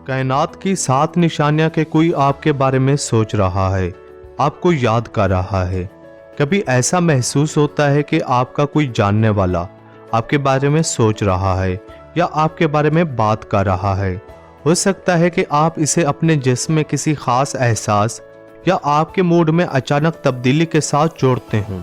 कायनात की 7 निशानियां के कोई आपके बारे में सोच रहा है, आपको याद कर रहा है। कभी ऐसा महसूस होता है कि आपका कोई जानने वाला आपके बारे में सोच रहा है या आपके बारे में बात कर रहा है। हो सकता है कि आप इसे अपने जिस्म में किसी खास एहसास या आपके मूड में अचानक तब्दीली के साथ जोड़ते हों।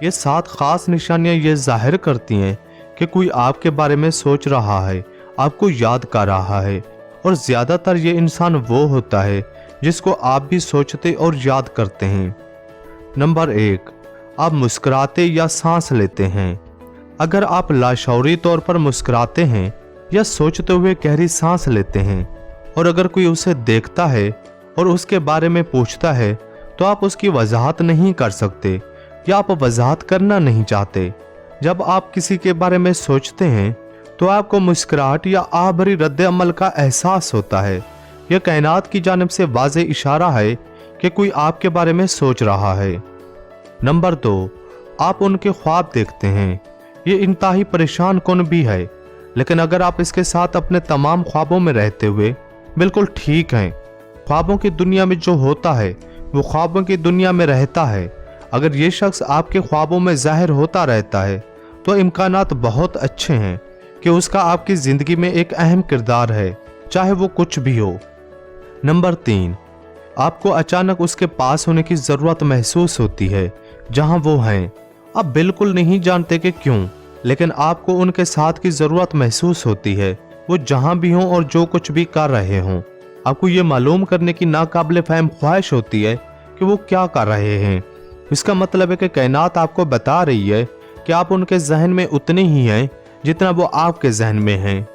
ये 7 खास निशानियां ये जाहिर करती हैं कि कोई आपके बारे में सोच रहा है, आपको याद कर रहा है, और ज़्यादातर ये इंसान वो होता है जिसको आप भी सोचते और याद करते हैं। नंबर 1, आप मुस्कुराते या सांस लेते हैं। अगर आप लाशऊरी तौर पर मुस्कुराते हैं या सोचते हुए गहरी सांस लेते हैं, और अगर कोई उसे देखता है और उसके बारे में पूछता है, तो आप उसकी वजाहत नहीं कर सकते या आप वजाहत करना नहीं चाहते। जब आप किसी के बारे में सोचते हैं तो आपको मुस्कुराहट या आभरी रद्द अमल का एहसास होता है। यह कायनात की जानिब से वाज़े इशारा है कि कोई आपके बारे में सोच रहा है। नंबर 2, आप उनके ख्वाब देखते हैं। ये इंतहाई परेशान कुन भी है, लेकिन अगर आप इसके साथ अपने तमाम ख्वाबों में रहते हुए बिल्कुल ठीक हैं, ख्वाबों की दुनिया में जो होता है वो ख्वाबों की दुनिया में रहता है। अगर ये शख्स आपके ख्वाबों में जाहिर होता रहता है तो इम्कानात बहुत अच्छे हैं कि उसका आपकी ज़िंदगी में एक अहम किरदार है, चाहे वो कुछ भी हो। नंबर 3, आपको अचानक उसके पास होने की ज़रूरत महसूस होती है जहां वो हैं। आप बिल्कुल नहीं जानते कि क्यों, लेकिन आपको उनके साथ की ज़रूरत महसूस होती है। वो जहां भी हों और जो कुछ भी कर रहे हों, आपको ये मालूम करने की नाकाबिले फहम ख्वाहिश होती है कि वो क्या कर रहे हैं। इसका मतलब है कि कायनात आपको बता रही है कि आप उनके जहन में उतने ही हैं जितना वो आपके जहन में हैं।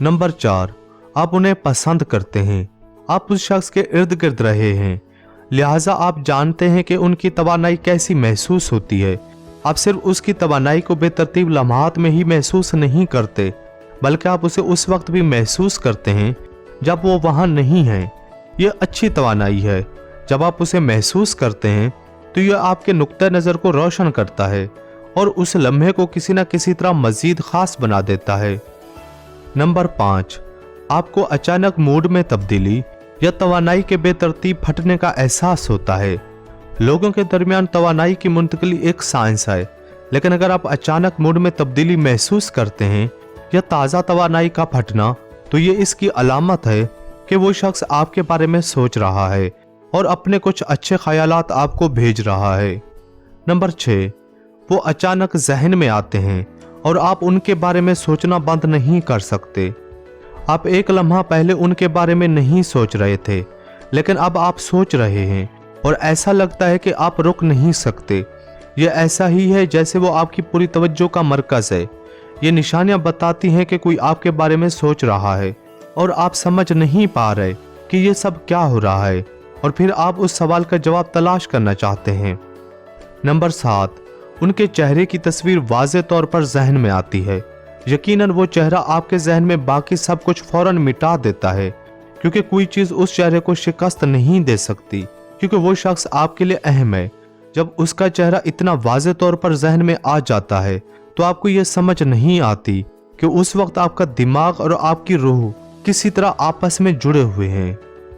नंबर 4, आप उन्हें पसंद करते हैं। आप उस शख्स के इर्द गिर्द रहे हैं, लिहाजा आप जानते हैं कि उनकी तवानाई कैसी महसूस होती है। आप सिर्फ उसकी तवानाई को बेतरतीब लम्हात में ही महसूस नहीं करते, बल्कि आप उसे उस वक्त भी महसूस करते हैं जब वो वहाँ नहीं है। ये अच्छी तवानाई है। जब आप उसे महसूस करते हैं तो यह आपके नुक्ते नज़र को रोशन करता है और उस लम्हे को किसी न किसी तरह मजीद खास बना देता है। नंबर 5, आपको अचानक मूड में तब्दीली या तवानाई के बेतरतीब फटने का एहसास होता है। लोगों के दरमियान तवानाई की मुंतकिली एक साइंस है, लेकिन अगर आप अचानक मूड में तब्दीली महसूस करते हैं या ताज़ा तवानाई का फटना, तो ये इसकी अलामत है कि वो शख्स आपके बारे में सोच रहा है और अपने कुछ अच्छे ख्यालात आपको भेज रहा है। नंबर 6, वो अचानक जहन में आते हैं और आप उनके बारे में सोचना बंद नहीं कर सकते। आप एक लम्हा पहले उनके बारे में नहीं सोच रहे थे, लेकिन अब आप सोच रहे हैं और ऐसा लगता है कि आप रुक नहीं सकते। ये ऐसा ही है जैसे वो आपकी पूरी तवज्जो का मरकज़ है। ये निशानियां बताती हैं कि कोई आपके बारे में सोच रहा है और आप समझ नहीं पा रहे कि ये सब क्या हो रहा है, और फिर आप उस सवाल का जवाब तलाश करना चाहते हैं। नंबर 7, उनके चेहरे की तस्वीर वाज़े तौर पर जहन में आती है। यकीनन वो चेहरा आपके जहन में बाकी सब कुछ फौरन मिटा देता है, क्योंकि कोई चीज़ उस चेहरे को शिकस्त नहीं दे सकती, क्योंकि वो शख्स आपके लिए अहम है। जब उसका चेहरा इतना वाज़े तौर पर जहन में आ जाता है तो आपको ये समझ नहीं आती कि उस वक्त आपका दिमाग और आपकी रूह किसी तरह आपस में जुड़े हुए हैं।